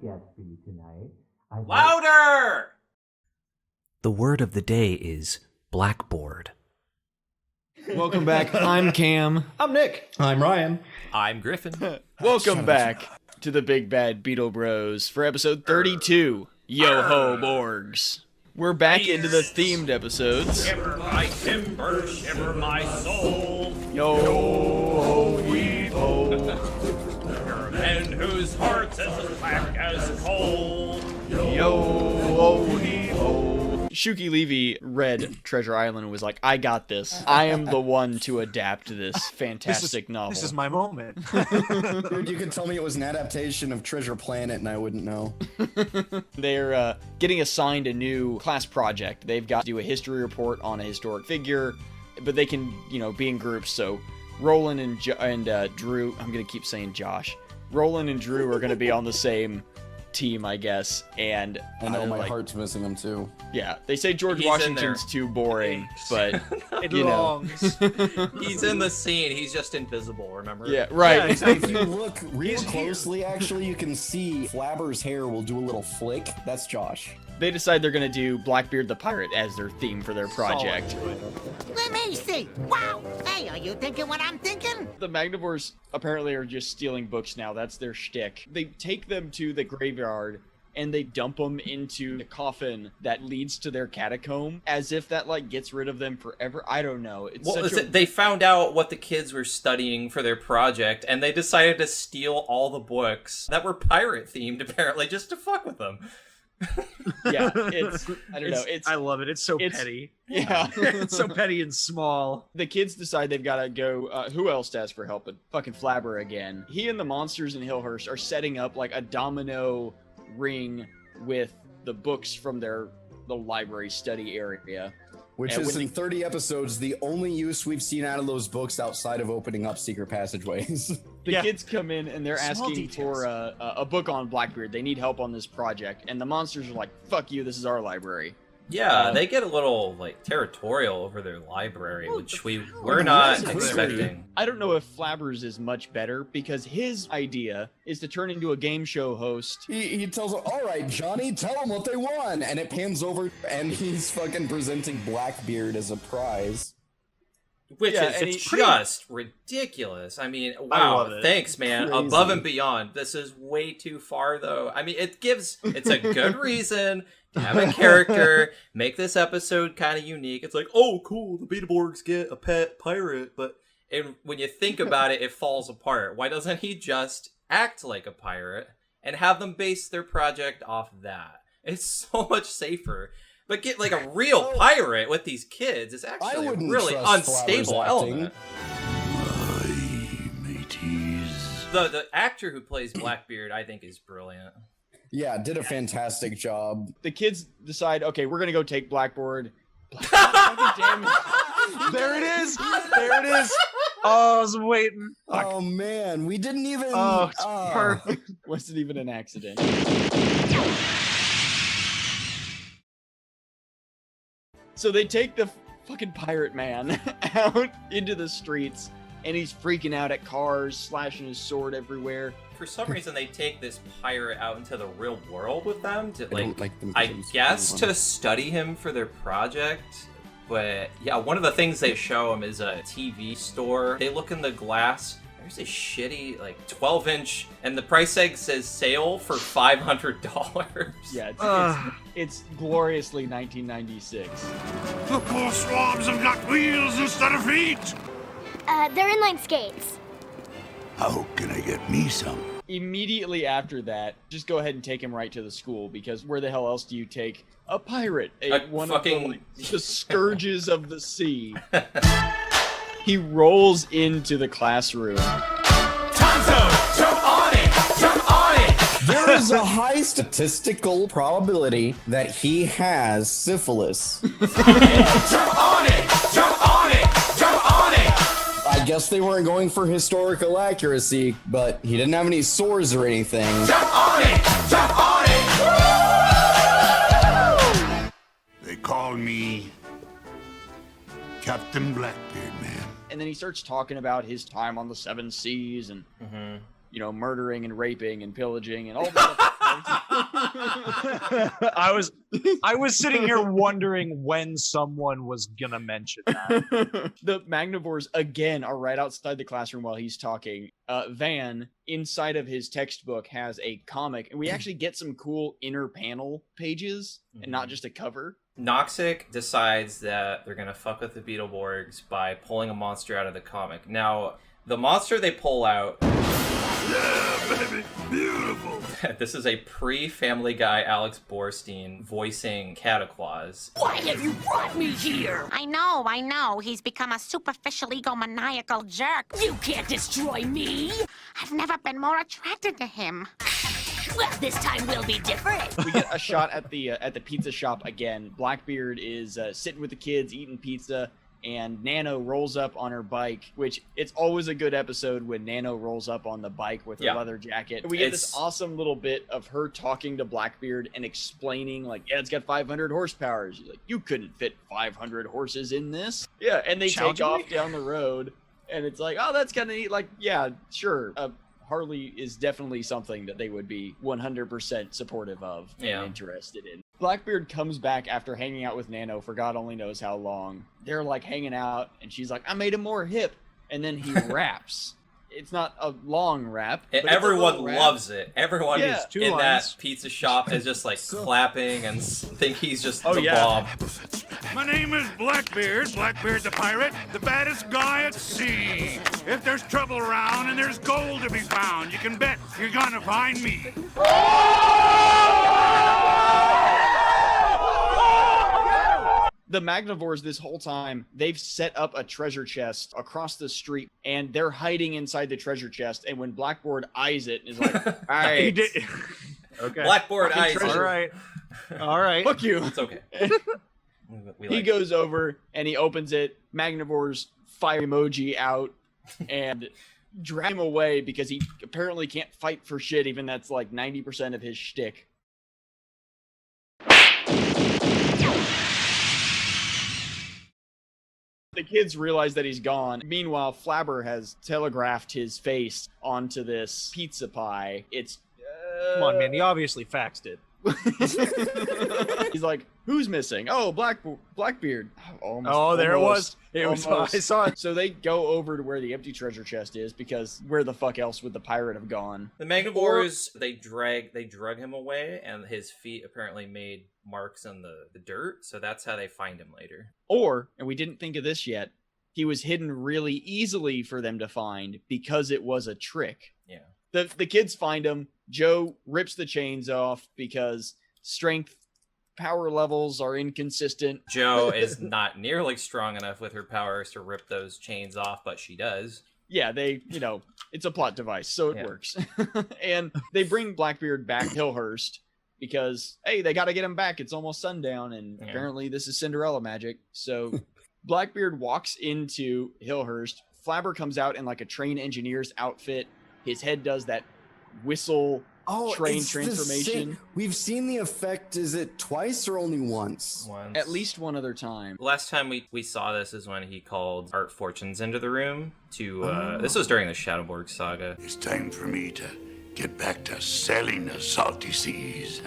guest for you tonight. Louder! The word of the day is Blackboard. Welcome back. I'm Cam. I'm Nick. I'm Ryan. I'm Griffin. Welcome back to the Big Bad Beetle Bros for episode 32. Yo ho, Borgs. We're back into the themed episodes. Shiver my timber, shiver my soul. Yo ho, weave ho. You're a man whose heart's as black as coal. Yo ho, weave ho. Shuki Levy read Treasure Island and was like, I got this. I am the one to adapt this fantastic novel. This is my moment. Dude, you could tell me it was an adaptation of Treasure Planet and I wouldn't know. They're getting assigned a new class project. They've got to do a history report on a historic figure, but they can, be in groups. So Roland and Drew, I'm going to keep saying Josh. Roland and Drew are going to be on the same team, I guess. And I know my heart's missing them too. Yeah, they say George Washington's too boring, but it belongs. He's in the scene. He's just invisible, remember? Yeah, right. Yeah, exactly. If you look real closely, actually, you can see Flabber's hair will do a little flick. That's Josh. They decide they're going to do Blackbeard the Pirate as their theme for their project. Let me see. Wow. Hey, are you thinking what I'm thinking? The magnavoors apparently are just stealing books now. That's their shtick. They take them to the graveyard and they dump them into the coffin that leads to their catacomb, as if that gets rid of them forever. I don't know. They found out what the kids were studying for their project, and they decided to steal all the books that were pirate themed, apparently, just to fuck with them. Yeah, I don't know. I love it. It's so petty. Yeah. It's so petty and small. The kids decide they've got to go, who else asks for help but fucking Flabber again. He and the monsters in Hillhurst are setting up a domino ring with the books from the library study area. Which and is in 30 episodes the only use we've seen out of those books outside of opening up secret passageways. The kids come in and they're asking for a book on Blackbeard. They need help on this project. And the monsters are like, fuck you, this is our library. Yeah, they get a little, territorial over their library, which we're not expecting. I don't know if Flabber's is much better, because his idea is to turn into a game show host. He tells them, all right, Johnny, tell them what they won. And it pans over, and he's fucking presenting Blackbeard as a prize. Which is just ridiculous. I mean, wow, thanks, man. Crazy. Above and beyond. This is way too far, though. I mean, it's a good reason to have a character, make this episode kind of unique. It's like, oh, cool, the Beetleborgs get a pet pirate, but when you think about it, it falls apart. Why doesn't he just act like a pirate and have them base their project off that? It's so much safer. But get a real pirate with these kids is actually a really unstable element. The actor who plays Blackbeard, I think, is brilliant. Yeah, did a fantastic job. The kids decide, okay, we're gonna go take Blackboard. Damn it. There it is. There it is. Oh, I was waiting. Oh man, we didn't even. Oh, it's perfect. Wasn't even an accident. So they take the fucking pirate man out into the streets, and he's freaking out at cars, slashing his sword everywhere. For some reason, they take this pirate out into the real world with them to, I guess, to study him for their project. But yeah, one of the things they show him is a TV store. They look in the glass. There's a shitty 12-inch, and the price tag says sale for $500. Yeah, it's gloriously 1996. The poor swabs have got wheels instead of feet. They're inline skates. How can I get me some? Immediately after that, just go ahead and take him right to the school, because where the hell else do you take a pirate? One of the scourges of the sea. He rolls into the classroom. Tonto, jump on it! Jump on it! There is a high statistical probability that he has syphilis. Jump on it! Jump on it! Jump on it! I guess they weren't going for historical accuracy, but he didn't have any sores or anything. Jump on it! Jump on it! They call me Captain Blackbeard, man. And then he starts talking about his time on the Seven Seas and, murdering and raping and pillaging and all the I was sitting here wondering when someone was gonna mention that. The magnavoors again are right outside the classroom while he's talking. Van, inside of his textbook, has a comic, and we actually get some cool inner panel pages and not just a cover. Noxic decides that they're gonna fuck with the Beetleborgs by pulling a monster out of the comic. Now, the monster they pull out... Yeah, baby, beautiful. This is a pre-Family Guy Alex Borstein voicing Cataclysm. Why have you brought me here? I know. He's become a superficial egomaniacal jerk. You can't destroy me. I've never been more attracted to him. Well, this time will be different. We get a shot at the pizza shop again. Blackbeard is sitting with the kids eating pizza, and Nano rolls up on her bike, which it's always a good episode when Nano rolls up on the bike with her leather jacket. We get this awesome little bit of her talking to Blackbeard and explaining, like, yeah, it's got 500 horsepower. She's like, you couldn't fit 500 horses in this. Yeah, and they take off down the road, and it's like, oh, that's kind of neat. Like, yeah, sure. Harley is definitely something that they would be 100% supportive of and interested in. Blackbeard comes back after hanging out with Nano for God only knows how long. They're like hanging out, and she's like, I made him more hip. And then he raps. It's not a long rap. Everyone loves it. Everyone who's in that pizza shop is just like clapping and think he's just the bomb. My name is Blackbeard, Blackbeard the pirate, the baddest guy at sea. If there's trouble around and there's gold to be found, you can bet you're gonna find me. The magnavoors this whole time, they've set up a treasure chest across the street, and they're hiding inside the treasure chest, and when Blackboard eyes it, is like, all right. Okay. Blackboard eyes it. All right. Fuck you. It's okay. He goes over, and he opens it, magnavoors fire emoji out, and drag him away because he apparently can't fight for shit, even that's like 90% of his shtick. The kids realize that he's gone. Meanwhile, Flabber has telegraphed his face onto this pizza pie. It's... Come on, man. He obviously faxed it. He's like, who's missing? Oh, Blackbeard. There it was. I saw it. So they go over to where the empty treasure chest is, because where the fuck else would the pirate have gone? The magnavoors, they drug him away, and his feet apparently made marks in the dirt, so that's how they find him later. Or, and we didn't think of this yet, he was hidden really easily for them to find because it was a trick. Yeah. The kids find him. Joe rips the chains off because strength power levels are inconsistent. Joe is not nearly strong enough with her powers to rip those chains off, but she does. Yeah, it's a plot device, so it works. And they bring Blackbeard back Hillhurst because, hey, they got to get him back. It's almost sundown, and apparently this is Cinderella magic. So Blackbeard walks into Hillhurst. Flabber comes out in like a train engineer's outfit. His head does that whistle train transformation. We've seen the effect, is it twice or only once? At least one other time. Last time we saw this is when he called Art Fortunes into the room to this was during the Shadowborg saga. It's time for me to get back to sailing the salty seas.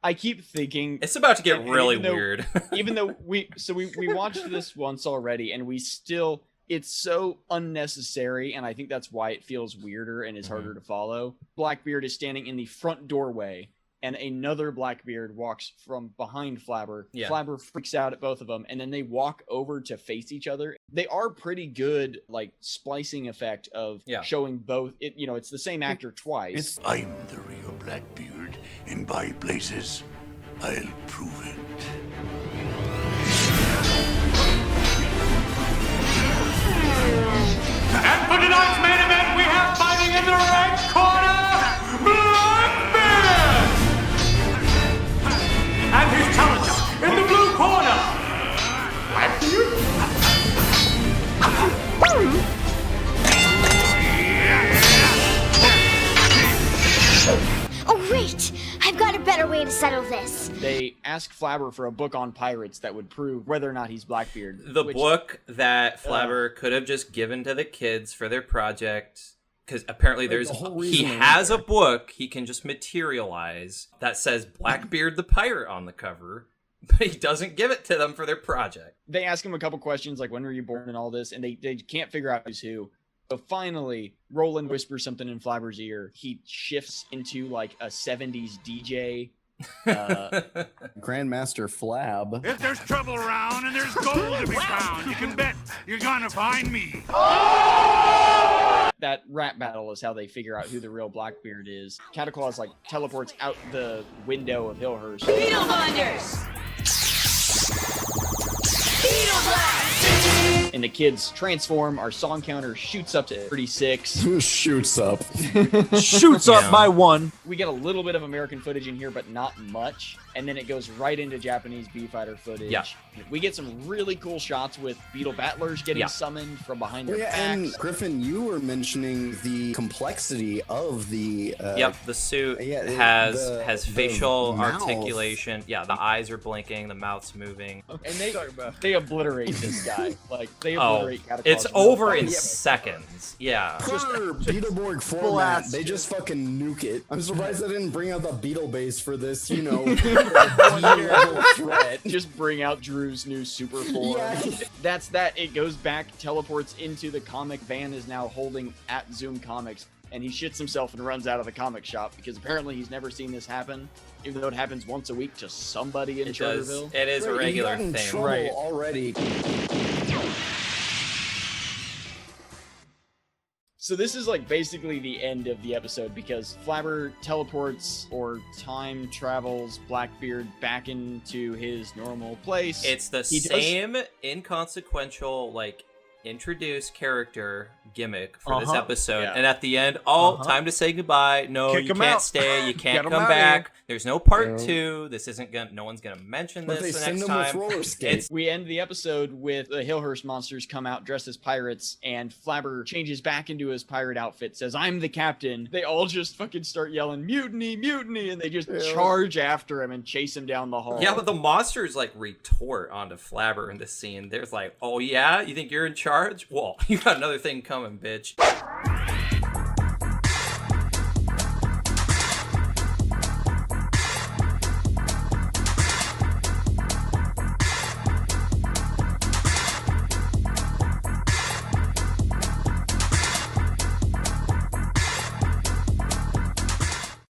I keep thinking it's about to get really weird. Even though we watched this once already, and it's so unnecessary, and I think that's why it feels weirder and is harder to follow. Blackbeard is standing in the front doorway, and another Blackbeard walks from behind Flabber. Yeah. Flabber freaks out at both of them, and then they walk over to face each other. They are pretty good, like, splicing effect of showing both. It's the same actor twice. I'm the real Blackbeard, and by places, I'll prove it. And for tonight's main event, we have fighting in the red corner, Blackbeard! And his challenger in the blue corner, Blackbeard. Oh, wait! I've got a better way to settle this. They ask Flabber for a book on pirates that would prove whether or not he's Blackbeard. The book that Flabber could have just given to the kids for their project, because apparently he has a book he can just materialize that says Blackbeard the pirate on the cover, but he doesn't give it to them for their project. They ask him a couple questions like when were you born and all this, and they can't figure out who's who. So finally, Roland whispers something in Flabber's ear. He shifts into like a 70s DJ. Grandmaster Flab. If there's trouble around and there's gold to be found, you can bet you're gonna find me. That rap battle is how they figure out who the real Blackbeard is. Cataclysm like teleports out the window of Hillhurst. Beetle Blinders! Beetle Blast! And the kids transform. Our song counter shoots up to 36. Shoots up. Shoots up by 1. We get a little bit of American footage in here, but not much. And then it goes right into Japanese B-Fighter footage. Yeah. We get some really cool shots with Beetle Battlers getting summoned from behind their backs. And Griffin, you were mentioning the complexity of the... the suit has facial articulation. Yeah, the eyes are blinking, the mouth's moving. And they obliterate this guy. Like, they obliterate Cataclysm. It's over in seconds. Yeah. Per Beetleborg format, they just fucking nuke it. I'm surprised they didn't bring out the Beetle base for this, you know, threat. Just bring out Drew's new super form. That's that. It goes back, teleports into the comic. Van is now holding at Zoom Comics, and he shits himself and runs out of the comic shop because apparently he's never seen this happen, even though it happens once a week to somebody in Charterville. It is a regular thing. Right. Already. So this is like basically the end of the episode because Flabber teleports or time travels Blackbeard back into his normal place. It's the same inconsequential, like, introduce character gimmick for this episode, and at the end, time to say goodbye. No, you can't stay. You can't come back. There's no part 2. This isn't gonna. No one's gonna mention this the next time. We end the episode with the Hillhurst monsters come out dressed as pirates, and Flabber changes back into his pirate outfit, says, "I'm the captain." They all just fucking start yelling, "Mutiny, mutiny," and they just charge after him and chase him down the hall. Yeah, but the monsters like retort onto Flabber in this scene. There's like, "Oh yeah, you think you're in charge? Well, you got another thing coming, bitch."